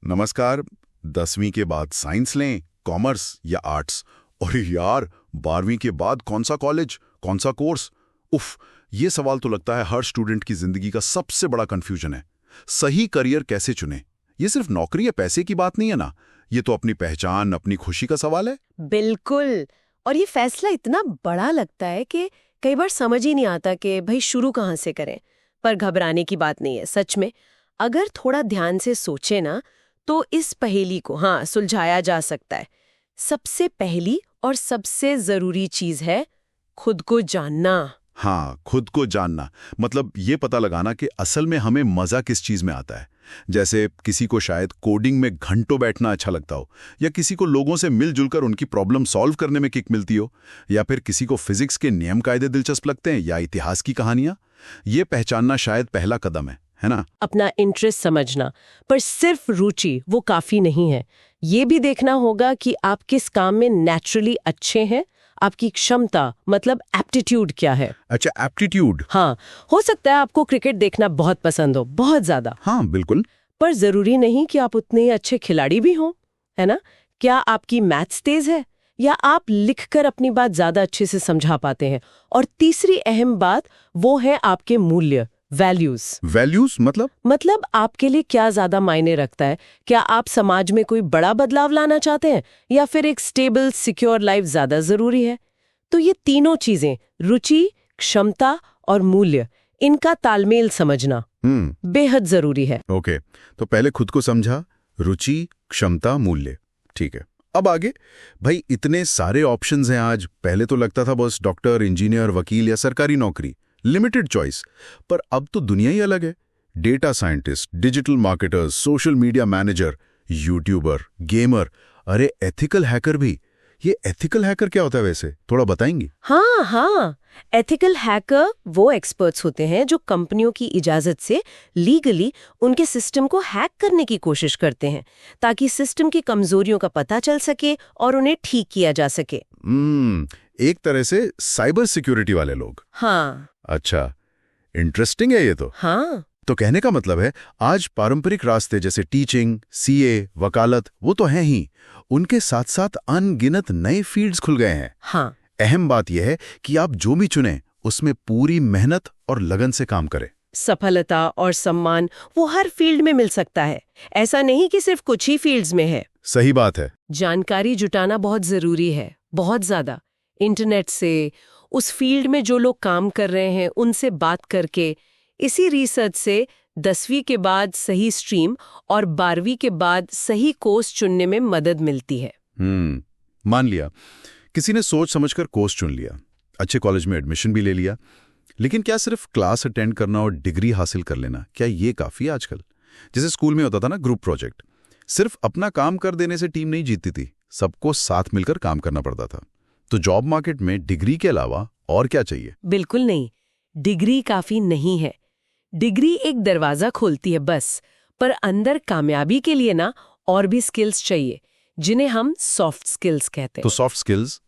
नमस्कार। 10वीं के बाद साइंस लें, कॉमर्स या आर्ट्स? और यार 12वीं के बाद कौन सा कॉलेज, कौन सा कोर्स? उफ, ये सवाल तो लगता है हर स्टूडेंट की जिंदगी का सबसे बड़ा कंफ्यूजन है। सही करियर कैसे चुने? ये सिर्फ नौकरी या पैसे की बात नहीं है ना, ये तो अपनी पहचान, अपनी खुशी का सवाल है। बिल्कुल। और ये फैसला इतना बड़ा लगता है कि कई बार समझ ही नहीं आता कि भाई शुरू कहाँ से करें। पर घबराने की बात नहीं है, सच में अगर थोड़ा ध्यान से सोचे ना तो इस पहेली को सुलझाया जा सकता है। सबसे पहली और सबसे जरूरी चीज है खुद को जानना। हाँ, खुद को जानना मतलब ये पता लगाना कि असल में हमें मजा किस चीज में आता है। जैसे किसी को शायद कोडिंग में घंटों बैठना अच्छा लगता हो, या किसी को लोगों से मिलजुल कर उनकी प्रॉब्लम सॉल्व करने में किक मिलती हो, या फिर किसी को फिजिक्स के नियम कायदे दिलचस्प लगते हैं या इतिहास की कहानियां। ये पहचानना शायद पहला कदम है ना? अपना इंटरेस्ट समझना, पर सिर्फ रुचि वो काफी नहीं है। ये भी देखना होगा कि आप किस काम में नेचुरली अच्छे हैं, आपकी क्षमता मतलब एप्टीट्यूड क्या है। अच्छा, एप्टीट्यूड। हाँ, हो सकता है आपको क्रिकेट देखना बहुत पसंद हो, बहुत ज्यादा। हाँ बिल्कुल। पर जरूरी नहीं कि आप उतने अच्छे खिलाड़ी भी हों, है ना? क्या आपकी मैथ्स तेज है, या आप लिखकर अपनी बात ज्यादा अच्छे से समझा पाते हैं? और तीसरी अहम बात वो है आपके मूल्य, वैल्यूज। वैल्यूज मतलब आपके लिए क्या ज्यादा मायने रखता है? क्या आप समाज में कोई बड़ा बदलाव लाना चाहते हैं, या फिर एक स्टेबल सिक्योर लाइफ ज्यादा जरूरी है? तो ये तीनों चीजें, रुचि, क्षमता और मूल्य, इनका तालमेल समझना बेहद जरूरी है। ओके, तो पहले खुद को समझा, रुचि, क्षमता, मूल्य। ठीक है, अब आगे। भाई इतने सारे ऑप्शंस हैं आज। पहले तो लगता था बस डॉक्टर, इंजीनियर, वकील या सरकारी नौकरी, लिमिटेड चॉइस। पर अब तो दुनिया ही अलग है। Data scientist, digital marketers, social media manager, YouTuber, gamer, अरे एथिकल हैकर भी। ये एथिकल हैकर क्या होता है वैसे, थोड़ा बताएंगी? हाँ, एथिकल हैकर वो एक्सपर्ट्स होते हैं जो कंपनियों की इजाजत से लीगली उनके सिस्टम को हैक करने की कोशिश करते हैं, ताकि सिस्टम की कमजोरियों का पता चल सके और उन्हें ठीक किया जा सके। एक तरह से साइबर सिक्योरिटी वाले लोग। हाँ। अच्छा, इंटरेस्टिंग है ये तो। हाँ, तो कहने का मतलब है आज पारंपरिक रास्ते जैसे टीचिंग, सीए, वकालत, वो तो हैं ही, उनके साथ साथ अनगिनत नए फील्ड्स खुल गए हैं। हाँ। अहम बात यह है कि आप जो भी चुनें उसमें पूरी मेहनत और लगन से काम करें। सफलता और सम्मान वो हर फील्ड में मिल सकता है, ऐसा नहीं कि सिर्फ कुछ ही फील्ड्स में है। सही बात है। जानकारी जुटाना बहुत जरूरी है, बहुत ज्यादा। इंटरनेट से, उस फील्ड में जो लोग काम कर रहे हैं उनसे बात करके, इसी रिसर्च से 10वीं के बाद सही स्ट्रीम और 12वीं के बाद सही कोर्स चुनने में मदद मिलती है। मान लिया किसी ने सोच समझकर कोर्स चुन लिया, अच्छे कॉलेज में एडमिशन भी ले लिया, लेकिन क्या सिर्फ क्लास अटेंड करना और डिग्री हासिल कर लेना, क्या ये काफी है आजकल? जैसे स्कूल में होता था ना ग्रुप प्रोजेक्ट, सिर्फ अपना काम कर देने से टीम नहीं जीतती थी, सबको साथ मिलकर काम करना पड़ता था। तो जॉब मार्केट में डिग्री के अलावा और क्या चाहिए? बिल्कुल नहीं, डिग्री काफी नहीं है। डिग्री एक दरवाजा खोलती है बस, पर अंदर कामयाबी के लिए ना और भी स्किल्स चाहिए, जिन्हें हम सॉफ्ट स्किल्स कहते हैं। तो सॉफ्ट स्किल्स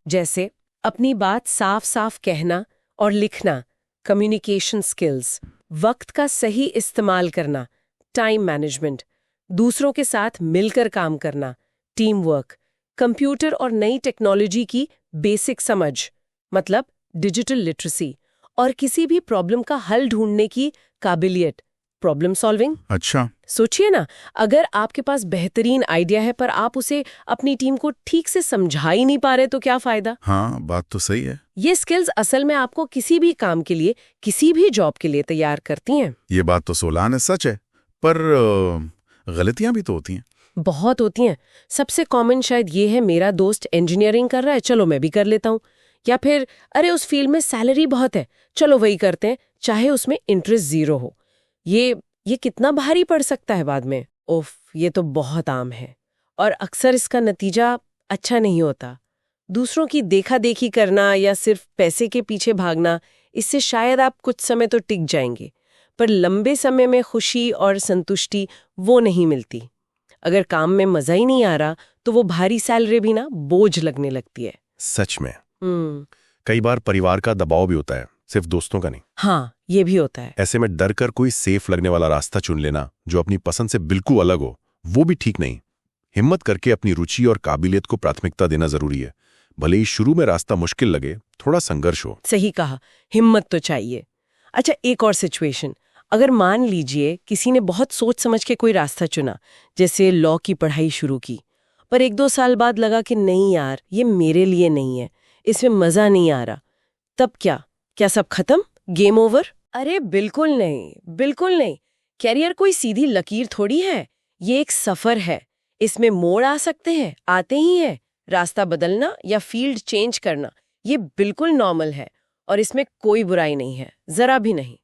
जैसे अपनी बात साफ साफ कहना और लिखना, कम्युनिकेशन स्किल्स, वक्त का सही इस्तेमाल करना, टाइम मैनेजमेंट, दूसरों के साथ मिलकर काम करना, टीम वर्क, कंप्यूटर और नई टेक्नोलॉजी की बेसिक समझ मतलब डिजिटल लिटरेसी, और किसी भी प्रॉब्लम का हल ढूंढने की काबिलियत, प्रॉब्लम सॉल्विंग। अच्छा, सोचिए ना, अगर आपके पास बेहतरीन आइडिया है पर आप उसे अपनी टीम को ठीक से समझा ही नहीं पा रहे तो क्या फायदा? हाँ बात तो सही है। ये स्किल्स असल में आपको किसी भी काम के लिए, किसी भी जॉब के लिए तैयार करती हैं। ये बात तो सोलान है, सच है। पर गलतियां भी तो होती हैं। बहुत होती हैं। सबसे कॉमन शायद ये है, मेरा दोस्त इंजीनियरिंग कर रहा है, चलो मैं भी कर लेता हूँ। या फिर अरे उस फील्ड में सैलरी बहुत है, चलो वही करते हैं, चाहे उसमें इंटरेस्ट जीरो हो। ये कितना भारी पड़ सकता है बाद में। उफ, ये तो बहुत आम है, और अक्सर इसका नतीजा अच्छा नहीं होता। दूसरों की देखा देखी करना या सिर्फ पैसे के पीछे भागना, इससे शायद आप कुछ समय तो टिक जाएंगे, पर लंबे समय में खुशी और संतुष्टि वो नहीं मिलती। अगर काम में मजा ही नहीं आ रहा तो वो भारी सैलरी भी ना बोझ लगने लगती है। सच में कई बार परिवार का दबाव भी होता है, सिर्फ दोस्तों का नहीं। हाँ, ये भी होता है। ऐसे में डर कर कोई सेफ लगने वाला रास्ता चुन लेना जो अपनी पसंद से बिल्कुल अलग हो, वो भी ठीक नहीं। हिम्मत करके अपनी रुचि और काबिलियत को प्राथमिकता देना जरूरी है। भले ही शुरू में रास्ता मुश्किल लगे, थोड़ा संघर्ष हो। सही कहा, हिम्मत तो चाहिए। अच्छा, एक और सिचुएशन। अगर मान लीजिए किसी ने बहुत सोच समझ के कोई रास्ता चुना, जैसे लॉ की पढ़ाई शुरू की, पर 1-2 साल बाद लगा कि नहीं यार, ये मेरे लिए नहीं है, इसमें मजा नहीं आ रहा, तब क्या सब खत्म, गेम ओवर? अरे बिल्कुल नहीं, बिल्कुल नहीं। कैरियर कोई सीधी लकीर थोड़ी है, ये एक सफर है। इसमें मोड़ आ सकते हैं, आते ही हैं। रास्ता बदलना या फील्ड चेंज करना, ये बिल्कुल नॉर्मल है और इसमें कोई बुराई नहीं है, जरा भी नहीं।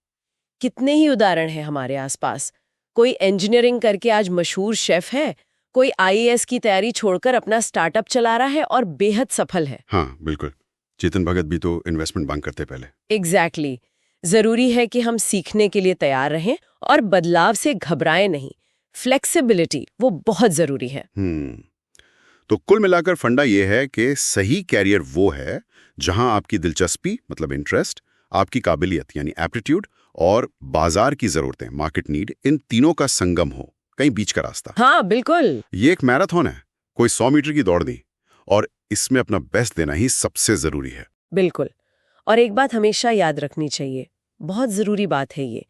कितने ही उदाहरण हैं हमारे आसपास। कोई इंजीनियरिंग करके आज मशहूर शेफ है, कोई आईएएस की तैयारी छोड़कर अपना स्टार्टअप चला रहा है और बेहद सफल है। हाँ बिल्कुल, चेतन भगत भी तो इन्वेस्टमेंट बैंक करते पहले। एग्जैक्टली। जरूरी है कि हम सीखने के लिए तैयार रहें और बदलाव से घबराएं नहीं। फ्लेक्सिबिलिटी वो बहुत जरूरी है। तो कुल मिलाकर फंडा ये है कि सही कैरियर वो है जहां आपकी दिलचस्पी मतलब इंटरेस्ट, आपकी काबिलियत यानी एप्टीट्यूड और बाजार की जरूरतें मार्केट नीड, इन तीनों का संगम हो, कहीं बीच का रास्ता। हाँ बिल्कुल। ये एक मैराथन है, कोई 100 मीटर की दौड़ नहीं, और इसमें अपना बेस्ट देना ही सबसे जरूरी है। बिल्कुल। और एक बात हमेशा याद रखनी चाहिए, बहुत जरूरी बात है ये,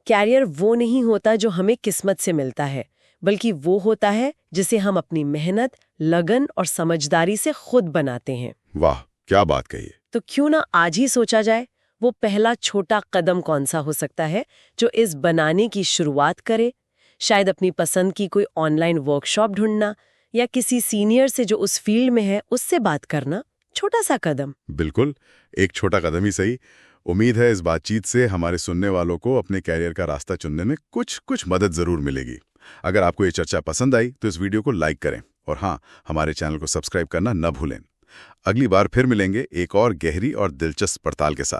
कैरियर वो नहीं होता जो हमें किस्मत से मिलता है, बल्कि वो होता है जिसे हम अपनी मेहनत, लगन और समझदारी से खुद बनाते हैं। वाह, क्या बात कही है। तो क्यों ना आज ही सोचा जाए, वो पहला छोटा कदम कौन सा हो सकता है जो इस बनाने की शुरुआत करे। शायद अपनी पसंद की कोई ऑनलाइन वर्कशॉप ढूंढना, या किसी सीनियर से जो उस फील्ड में है उससे बात करना। छोटा सा कदम। बिल्कुल, एक छोटा कदम ही सही। उम्मीद है इस बातचीत से हमारे सुनने वालों को अपने कैरियर का रास्ता चुनने में कुछ मदद जरूर मिलेगी। अगर आपको ये चर्चा पसंद आई तो इस वीडियो को लाइक करें, और हाँ, हमारे चैनल को सब्सक्राइब करना न भूलें। अगली बार फिर मिलेंगे एक और गहरी और दिलचस्प पड़ताल के साथ।